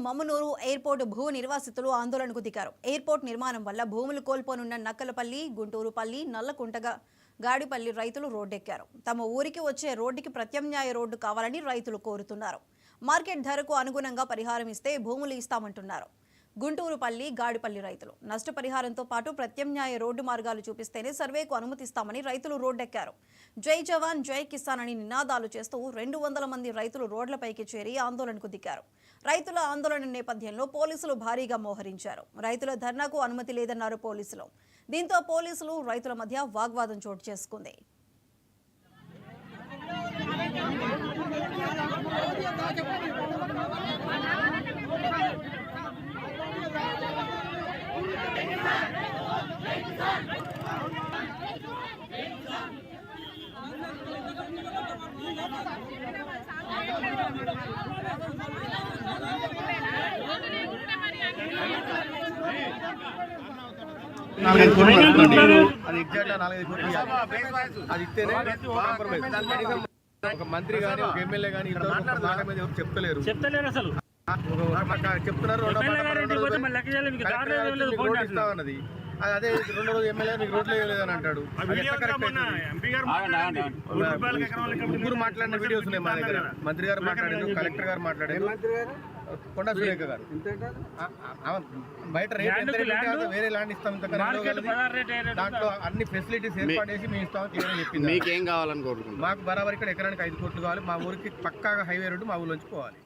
మమ్మనూరు airport భూ నిర్వాసితులు ఆందోళనకు దిగారు. ఎయిర్పోర్ట్ నిర్మాణం వల్ల భూములు కోల్పోనున్న నక్కలపల్లి, గుంటూరుపల్లి, నల్లకుంటగా గాడిపల్లి రైతులు రోడ్డెక్కారు. తమ ఊరికి వచ్చే రోడ్డుకి ప్రత్యామ్నాయ రోడ్డు కావాలని రైతులు కోరుతున్నారు. మార్కెట్ ధరకు అనుగుణంగా పరిహారం ఇస్తే భూములు ఇస్తామంటున్నారు. గుంటూరుపల్లి, గాడిపల్లి రైతులు నష్టపరిహారంతో పాటు ప్రత్యామ్నాయ రోడ్డు మార్గాలు చూపిస్తేనే సర్వేకు అనుమతిస్తామని రైతులు రోడ్డెక్కారు. జై జవాన్ జై కిసాన్ అని నినాదాలు చేస్తూ 200 మంది రైతులు రోడ్లపైకి చేరి ఆందోళనకు దిగారు. రైతుల ఆందోళన నేపథ్యంలో పోలీసులు భారీగా మోహరించారు. రైతుల ధర్నాకు అనుమతి లేదన్నారు పోలీసులు. దీంతో పోలీసులు రైతుల మధ్య వాగ్వాదం చోటు చేసుకుంది. అది ఎగ్జాక్ట్ 4-5 కోట్లు అది ఇస్తేనే ఒక మంత్రి కానీ ఒక ఎమ్మెల్యే కానీ మాట మీద చెప్తలేరు అసలు చెప్తున్నారు. ఇస్తామన్నది అదే 2 రోజులు ఎమ్మెల్యే మీకు రోడ్లు వేయలేదని అంటాడు. ముగ్గురు మాట్లాడిన వీడియోస్ ఉన్నాయి మా దగ్గర. మంత్రి గారు మాట్లాడారు, కలెక్టర్ గారు మాట్లాడారు, కొండా సురేఖ గారు. బయట రేట్ వేరే ల్యాండ్ ఇస్తాం, దాంట్లో అన్ని ఫెసిలిటీస్ ఏర్పాటు చేసి మేము ఇస్తామని క్లియర్ చెప్పింది. మీకేం కావాలని కోరుకుంటున్నాం? మాకు బరాబర్ ఇక్కడ ఎకరానికి 5 కోట్లు కావాలి. మా ఊరికి పక్కాగా హైవే రోడ్డు మా ఊళ్ళోంచి పోవాలి.